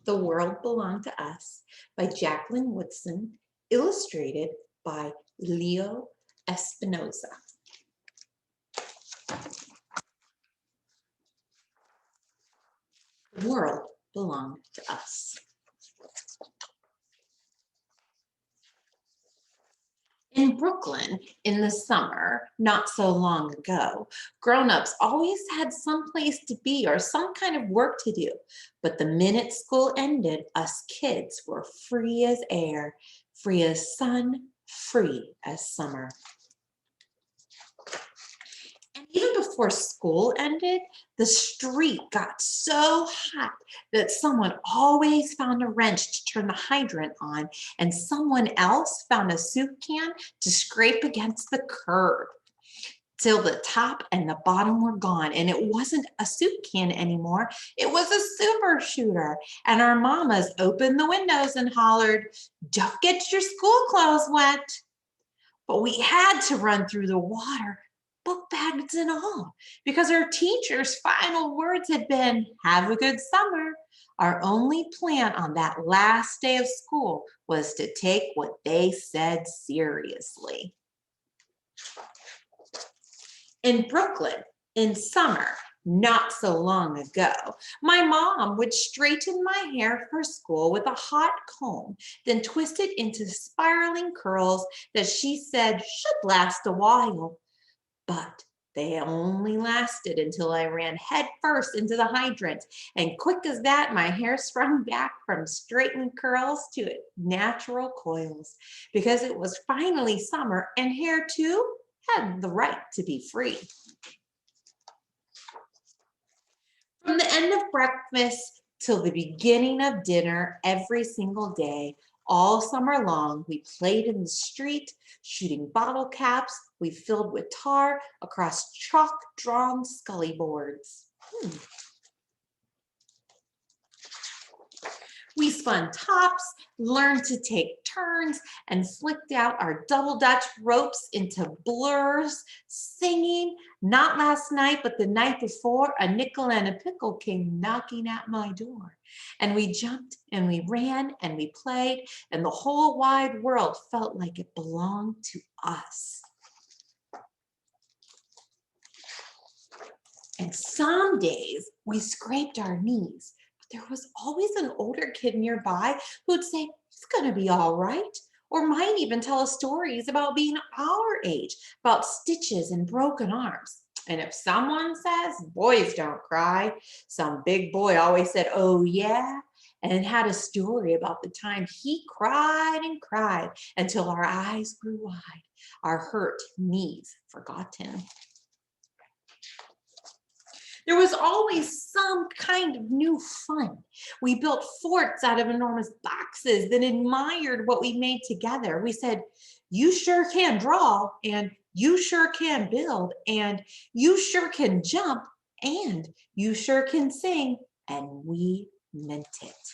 The World Belonged to Us by Jacqueline Woodson, illustrated by Leo Espinosa. The world belonged to us. In Brooklyn, in the summer, not so long ago, grown-ups always had some place to be or some kind of work to do. But the minute school ended, us kids were free as air, free as sun, free as summer. And even before school ended, the street got so hot that someone always found a wrench to turn the hydrant on, and someone else found a soup can to scrape against the curb till the top and the bottom were gone. And it wasn't a soup can anymore. It was a super shooter. And our mamas opened the windows and hollered, "Don't get your school clothes wet." But we had to run through the water, book bags and all, because our teacher's final words had been, "Have a good summer." Our only plan on that last day of school was to take what they said seriously. In Brooklyn, in summer, not so long ago, my mom would straighten my hair for school with a hot comb, then twist it into spiraling curls that she said should last a while. But they only lasted until I ran head first into the hydrant. And quick as that, my hair sprung back from straightened curls to natural coils, because it was finally summer and hair too had the right to be free. From the end of breakfast till the beginning of dinner every single day, all summer long, we played in the street, shooting bottle caps we filled with tar across chalk-drawn scully boards. We spun tops, learned to take turns, and flicked out our double Dutch ropes into blurs, singing. Not last night, but the night before, a nickel and a pickle came knocking at my door. And we jumped and we ran and we played, and the whole wide world felt like it belonged to us. And some days we scraped our knees. There was always an older kid nearby who'd say, "It's gonna be all right," or might even tell us stories about being our age, about stitches and broken arms. And if someone says, "Boys don't cry," some big boy always said, "Oh yeah," and had a story about the time he cried and cried until our eyes grew wide, our hurt knees forgotten. There was always some kind of new fun. We built forts out of enormous boxes, then admired what we made together. We said, "You sure can draw," and "You sure can build," and "You sure can jump," and "You sure can sing," and we meant it.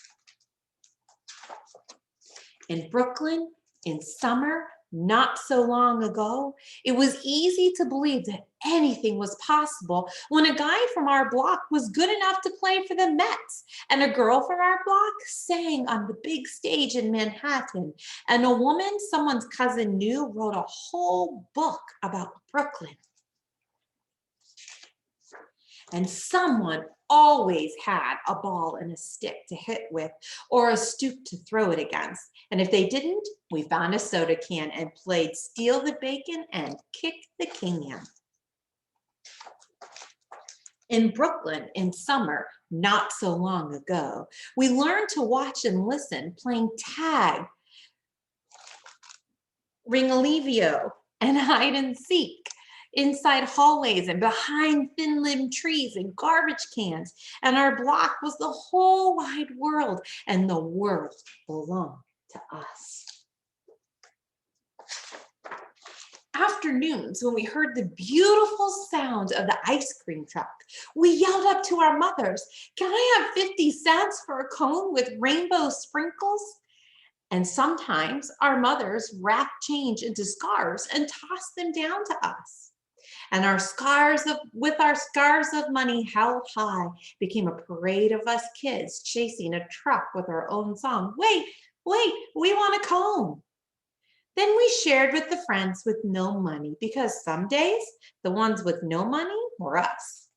In Brooklyn, in summer, not so long ago, it was easy to believe that anything was possible when a guy from our block was good enough to play for the Mets, and a girl from our block sang on the big stage in Manhattan, and a woman someone's cousin knew wrote a whole book about Brooklyn. And someone always had a ball and a stick to hit with, or a stoop to throw it against. And if they didn't, we found a soda can and played steal the bacon and kick the can. In Brooklyn, in summer, not so long ago, we learned to watch and listen, playing tag, ring-a-levio, and hide and seek, inside hallways and behind thin-limbed trees and garbage cans. And our block was the whole wide world, and the world belonged to us. Afternoons, when we heard the beautiful sound of the ice cream truck, we yelled up to our mothers, "Can I have 50 cents for a cone with rainbow sprinkles?" And sometimes our mothers wrapped change into scarves and tossed them down to us. And with our scarves of money held high, became a parade of us kids chasing a truck with our own song. Wait, wait, we want a comb. Then we shared with the friends with no money, because some days the ones with no money were us.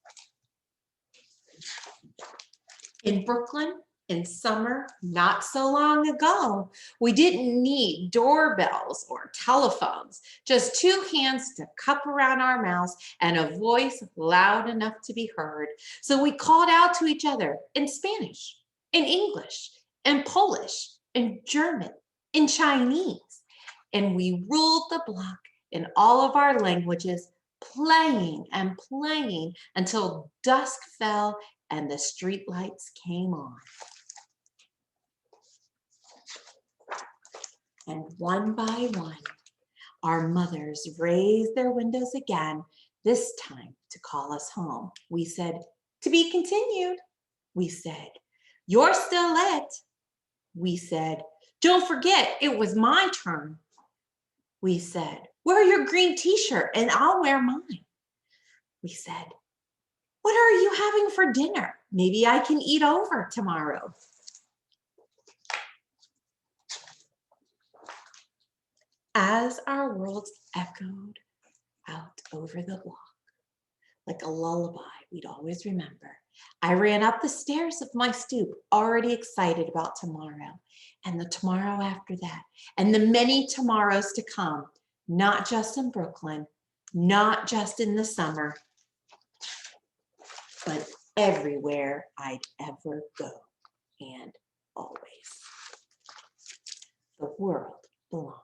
In Brooklyn, in summer, not so long ago, we didn't need doorbells or telephones, just two hands to cup around our mouths and a voice loud enough to be heard. So we called out to each other in Spanish, in English, in Polish, in German, in Chinese, and we ruled the block in all of our languages, playing and playing until dusk fell and the street lights came on. And one by one, our mothers raised their windows again, this time to call us home. We said, "To be continued." We said, "You're still it." We said, "Don't forget, it was my turn." We said, "Wear your green t-shirt and I'll wear mine." We said, "What are you having for dinner? Maybe I can eat over tomorrow." As our worlds echoed out over the block, like a lullaby we'd always remember, I ran up the stairs of my stoop, already excited about tomorrow, and the tomorrow after that, and the many tomorrows to come, not just in Brooklyn, not just in the summer, but everywhere I'd ever go, and always. The world belongs